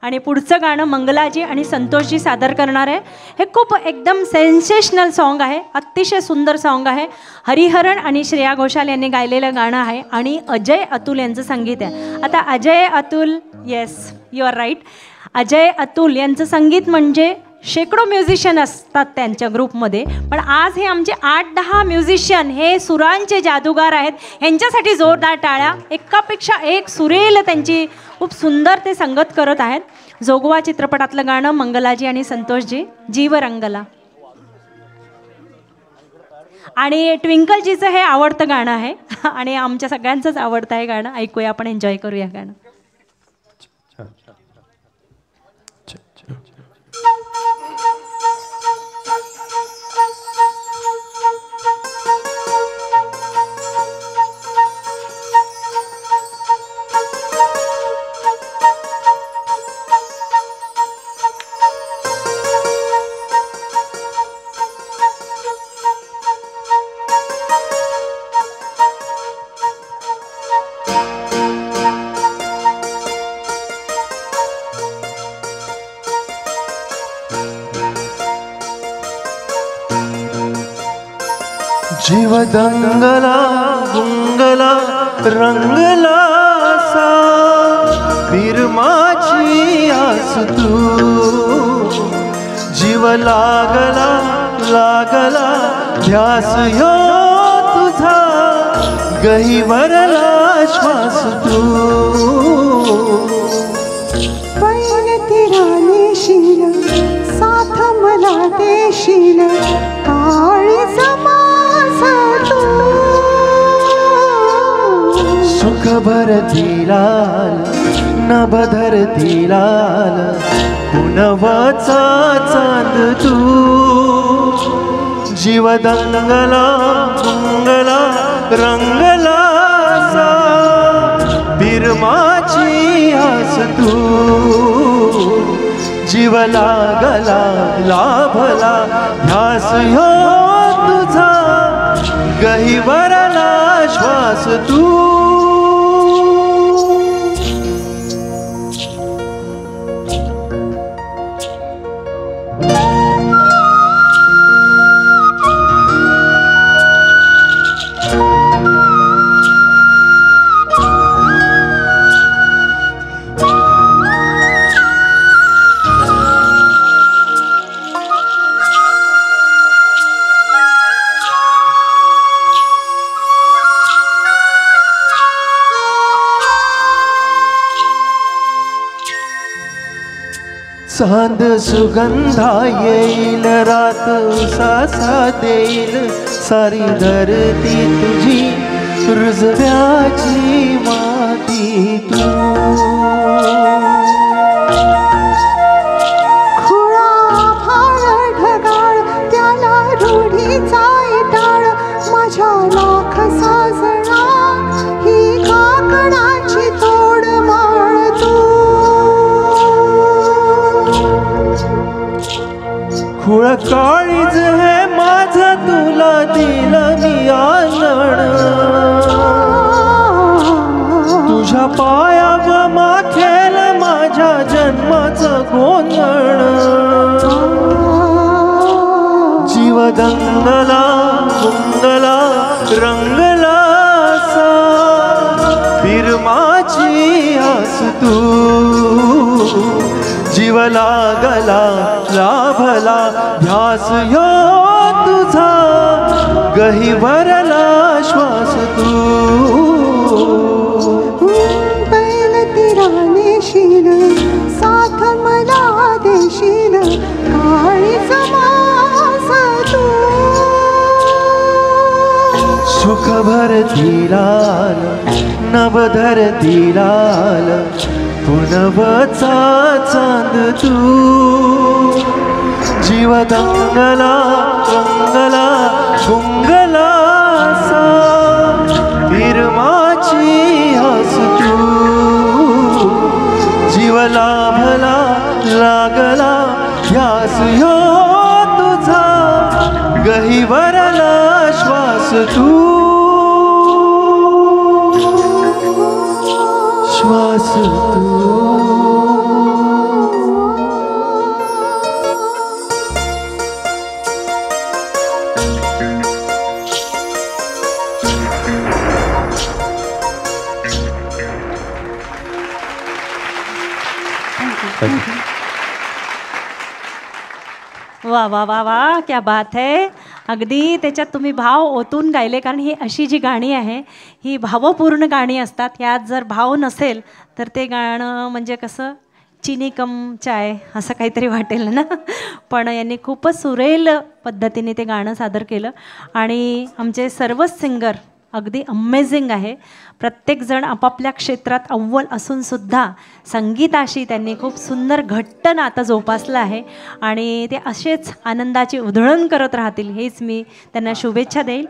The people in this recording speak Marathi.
आणि पुढचं गाणं मंगलाजी आणि संतोषजी सादर करणार आहे. हे खूप एकदम सेन्सेशनल सॉन्ग आहे, अतिशय सुंदर सॉन्ग आहे. हरिहरन आणि श्रेया घोषाल यांनी गायलेलं गाणं आहे आणि अजय अतुल यांचं संगीत आहे. आता Ajay Atul, yes you are right, Ajay Atul यांचं संगीत म्हणजे शेकडो म्युझिशियन असतात त्यांच्या ग्रुपमध्ये, पण आज हे आमचे 8-10 म्युझिशियन हे सुरांचे जादूगार आहेत. ह्यांच्यासाठी जोरदार टाळ्या. एकापेक्षा एक सुरेल त्यांची खूप सुंदर ते संगत करत आहेत. जोगवा चित्रपटातलं गाणं मंगलाजी आणि संतोषजी, जीव रंगला. आणि ट्विंकलजीचं हे आवडतं गाणं आहे आणि आमच्या सगळ्यांचंच आवडतं आहे गाणं. ऐकूया आपण, एन्जॉय करूया गाणं. जीव दंगला गुंगला रंगला सा बिरमाची आस तू. जीव लागला लागला ध्यास ह्यो तुझा गहिवरला श्वास तू. पैलती राणीशील साथ मला देशील काळी सुख भरतीलाल नभ धरतीलाल पुनवाचा चांद तू. जीव दंगला गुंगला रंगला सा बिरमाची आस तू. जीव लागला लाभला ध्यास ह्यो तुझा गहिवरला श्वास तू. चांद सुगंधा येईल रात सासा देईल सारी धरती तुझी रुजव्याची माती तू. खुळा भाळ ढगाळ त्याला रूढीचा टाळ माझ्या लाख साजणा ही काकणाची तोड माळ तू. खुळ काळीज हे माझं तुला दिलं मी आंगण. तुझ्या पायावर माखेल माझ्या जन्माचं गोंधळ. जीव दंगला गुंगला रंगला सा बिरमाची आस तू. जीव लागला लाभला ध्यास ह्यो तुझा गहिवरला श्वास तू. पैलती राणीशील साथ मला देशील काळी समास तू. सुख भरतीलाल नभ धरतीलाल पुनवचा चांद तू. जीव दंगला रंगला गुंगला सा बिरमाची आस तू. जीव लाभला लागला ध्यास ह्यो तुझा गहिवरला श्वास तू. श्वास तू. वा वा वा वा, क्या बात है. अगदी त्याच्यात तुम्ही भाव ओतून गायले, कारण ही अशी जी गाणी आहे ही भावपूर्ण गाणी असतात. यात जर भाव नसेल तर ते गाणं म्हणजे कसं चिनी कम चाय असं काहीतरी वाटेल ना. पण यांनी खूपच सुरेल पद्धतीने ते गाणं सादर केलं आणि आमचे सर्वच सिंगर अगदी अमेझिंग आहे. प्रत्येकजण आपापल्या क्षेत्रात अव्वल असूनसुद्धा संगीताशी त्यांनी खूप सुंदर घट्ट नातं जोपासलं आहे आणि ते असेच आनंदाची उधळण करत राहतील हेच मी त्यांना शुभेच्छा देईल.